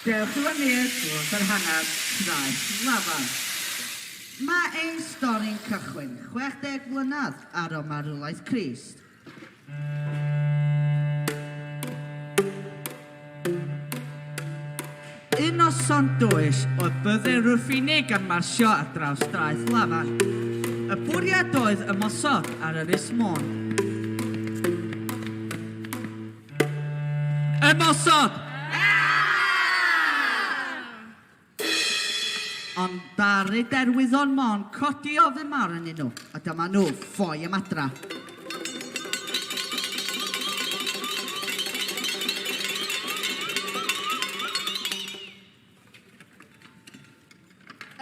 Dewch i fyny'r drws yr hanes Traeth Lafan. Mae ein stori'n cychwyn 60 mlynedd ar o marwolaeth Crist. Un noson dwys oedd byddai'r Rwffinig yn marsio ar draws Traeth Lafan. Y bwriad oedd ymosod ar Ynys Môn. Ymosod! Ond ddaru derwyddon Môn codi o ddim arnyn nhw, a dyma nhw ffoi am adra.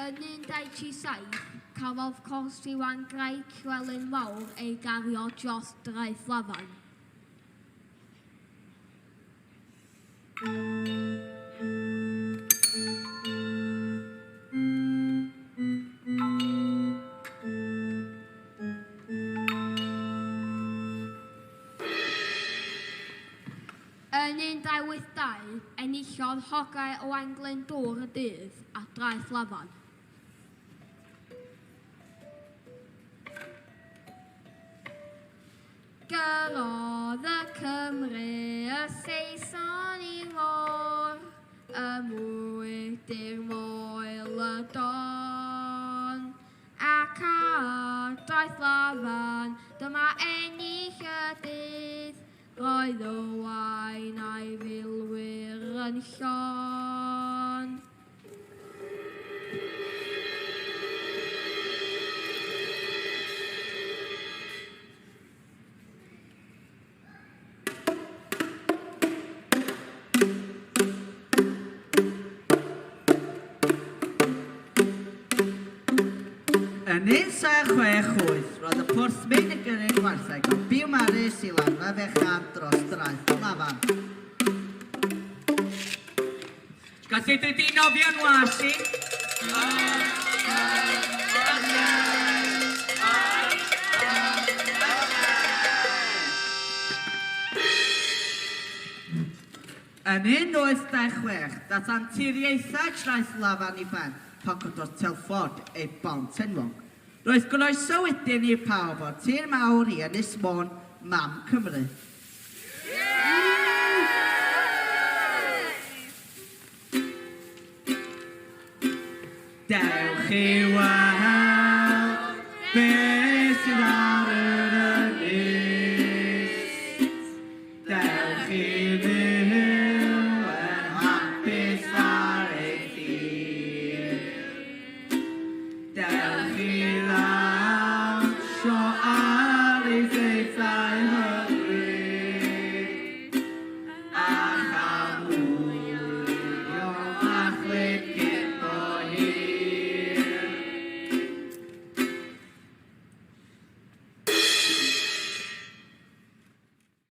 Yn 1937, cafodd Corsiwan Greu Crelyn Fawr ei gario dros Traeth Lafan. Yn 1982, enillodd hogau o Anglyn Dŵr y Dydd a Traeth Lafan. Gyrodd y Cymru y Saeson I mor, y mwydr moel y don, ac ar Traeth Lafan dyma ennill y dydd, roedd Owain a'i filwyr yn llon. Yn 1968, roedd y pwrthmyn yn gyrru'r gwartheg o Biw Maris I lanfa fechan dros Traeth Lafan. Gallu dy nofio'n wasi? Yn 1926, dath anturiaethau Traeth Lafan I ben pan gododd Telford ei bont enwog. Roedd goroeso wedyn i'r pawb o'r tir mawr I Ynys Môn, Mam Cymru. Dewch I weld